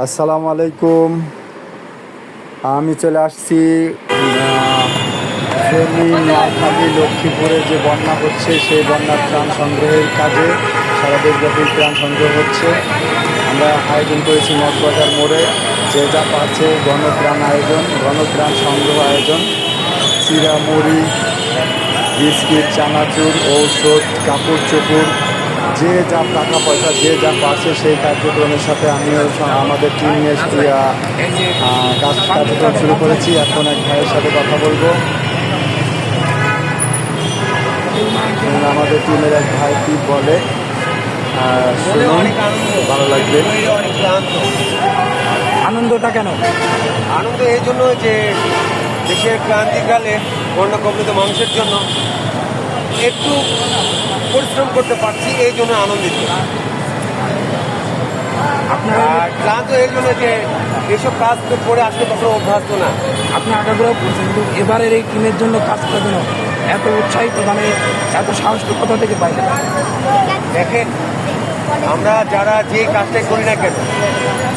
আসসালামু আলাইকুম। আমি চলে আসছি ফেনী, নোয়াখালী, লক্ষ্মীপুরে যে বন্যা হচ্ছে সেই বন্যার ত্রাণ সংগ্রহের কাজে সারা দেশব্যাপী ত্রাণ সংগ্রহ হচ্ছে। আমরা আয়োজন করেছি মগবাজার মোড়ে, যে যা পাচ্ছে গণত্রাণ সংগ্রহ আয়োজন। চিরা, মুড়ি, বিস্কিট, চানাচুর, ঔষধ, কাপড় চোপড়, যে যা টাকা পয়সা যে যা পাচ্ছে সেই কার্যক্রমের সাথে আমিও আমাদের টিম নিয়ে কার্যক্রম শুরু করেছি। এখন এক ভাইয়ের সাথে কথা বলবো। আমাদের টিমের এক ভাই কি বলে শুনুন, ভালো লাগবে। আনন্দটা কেন? আনন্দ এই জন্য যে দেশের ক্রান্তিকালে বন্যা কবলিত মানুষের জন্য একটু পরিশ্রম করতে পারছি, এই জন্য আনন্দিত। আপনারা আর ক্লান্ত এই জন্য যে এসব কাজ করে আসলে কখনো অভ্যস্ত না। আপনি আগাগোড়া করছেন, কিন্তু এবারের এই টিমের জন্য কাজ করার জন্য এত উৎসাহিত, মানে এত সাহস কোথা থেকে পাইলেন? দেখেন, আমরা যারা যে কাজটাই করি না কেন,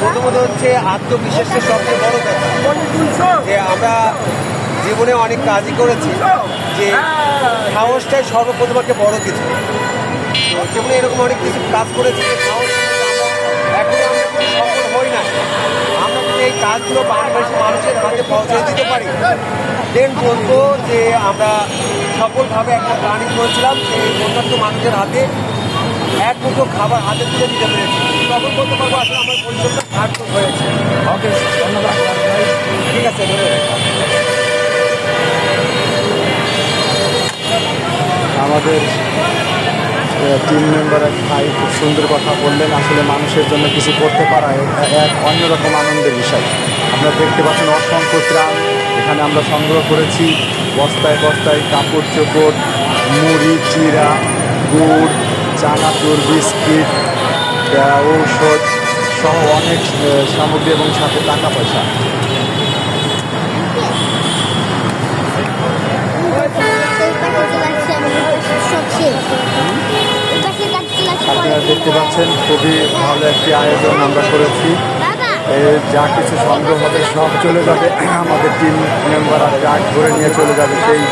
প্রথমত হচ্ছে আত্মবিশ্বাসের সবচেয়ে বড় কথা। যে আমরা জীবনে অনেক কাজই করেছি, যে সাহসটাই সর্বপ্রথম একটা বড় কিছু। তো জীবনে এরকম অনেক কিছু কাজ করেছি, যে সাহস এখন আমরা যদি সফল হই না, আমরা যদি এই কাজগুলো বাংলাদেশের মানুষের হাতে পৌঁছে দিতে পারি, দেন বলবো যে আমরা সফলভাবে একটা প্ল্যানিং করেছিলাম সেই বন্যার্থ মানুষের হাতে এক মুঠো খাবার হাতে তুলে দিতে পেরেছি। তখন বলতে পারবো আসলে আমার পরিশ্রমটা সার্থক হয়েছে। ওকে, ধন্যবাদ ভাই। ঠিক আছে, ধন্যবাদ। আমাদের টিম মেম্বার এক ভাই খুব সুন্দর কথা বললেন। আসলে মানুষের জন্য কিছু করতে পারা এক অন্যরকম আনন্দের বিষয়। আপনারা দেখতে পাচ্ছেন অসংখ্য ত্রাণ এখানে আমরা সংগ্রহ করেছি। বস্তায় বস্তায় কাপড় চোপড়, মুড়ি, চিরা, গুড়, চানাচুর, বিস্কিট, ঔষধ সহ অনেক সামগ্রী এবং সাথে টাকা পয়সা। আপনারা দেখতে পাচ্ছেন খুবই ভালো একটি আয়োজন আমরা করেছি। যা কিছু সংগ্রহ হবে সব চলে যাবে আমাদের টিম মেম্বাররা ট্রাক ধরে নিয়ে চলে যাবে সেই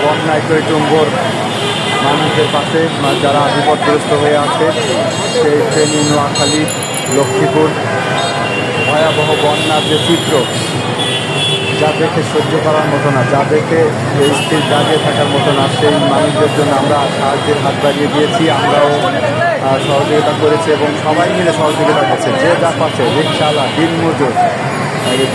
বন্যায় টইটুম্বর মানুষদের পাশে, যারা বিপদগ্রস্ত হয়ে আছে। সেই ফেনী, নোয়াখালী, লক্ষ্মীপুর ভয়াবহ বন্যার যে চিত্র, যা দেখে সহ্য করার মতো না, যা দেখে স্থির দাঁড়িয়ে থাকার মতো না, সেই মানুষদের জন্য আমরা সাহায্যের হাত বাড়িয়ে দিয়েছি। আমরাও সহযোগিতা করেছি এবং সবাই মিলে সহযোগিতা করছে। যে যা পাচ্ছে, রিক্সাওয়ালা, দিনমজুর,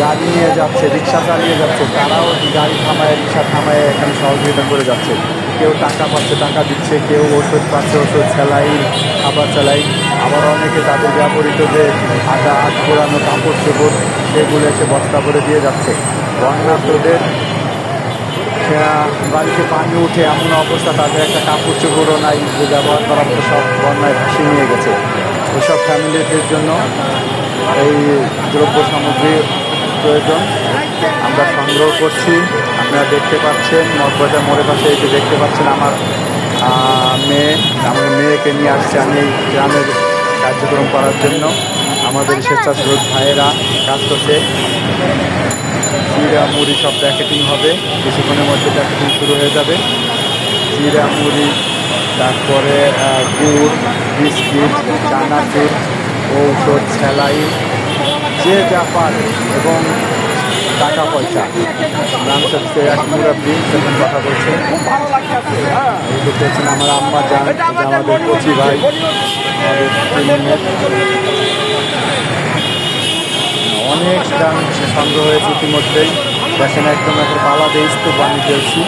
গাড়ি নিয়ে যাচ্ছে, রিক্সা চালিয়ে যাচ্ছে, তারাও গাড়ি থামায়, রিক্সা থামায় এখানে সহযোগিতা করে যাচ্ছে। কেউ টাকা পাচ্ছে, টাকা দিচ্ছে, কেউ ওষুধ পাচ্ছে, ওষুধ, স্যালাইন, খাবার স্যালাইন। আবার অনেকে তাদের ব্যবহৃত যে আট পোড়ানো কাপড় চোপড় সেগুলো এসে বস্তা করে দিয়ে যাচ্ছে। বন্যার্থদের বাড়িতে পানি উঠে এমন অবস্থা, তাদের একটা কাপড় চোপড়ও নাই যে ব্যবহার করার মতো, সব বন্যায় ভাসিয়ে নিয়ে গেছে। ওইসব ফ্যামিলিদের জন্য এই দ্রব্য সামগ্রীর প্রয়োজন। আমরা সংগ্রহ করছি। আপনারা দেখতে পাচ্ছেন মগবাজার মোড়ের পাশে এই যে দেখতে পাচ্ছেন আমার মেয়েকে নিয়ে আসছে আমি এই গ্রামের কার্যক্রম করার জন্য। আমাদের স্বেচ্ছাসেবক ভাইয়েরা কাজ করছে। চিরা, মুড়ি সব প্যাকেটিং হবে, কিছুক্ষণের মধ্যে প্যাকেটিং শুরু হয়ে যাবে। চিরা, মুড়ি, তারপরে গুড়, বিস্কিট, চানাচুর, ঔষধ, স্যালাইন, যে যা পারে এবং টাকা পয়সা। মানুষের এক মুরব্বী যখন কথা বলছেন, এই দেখতে পাচ্ছেন আমার আম্মা যান, আমাদের কচি ভাই, আমাদের অনেক দাম সংগ্রহ হয়েছে ইতিমধ্যেই। দেখেন একদম একটা বাংলাদেশ তো বানিয়ে ফেলছি।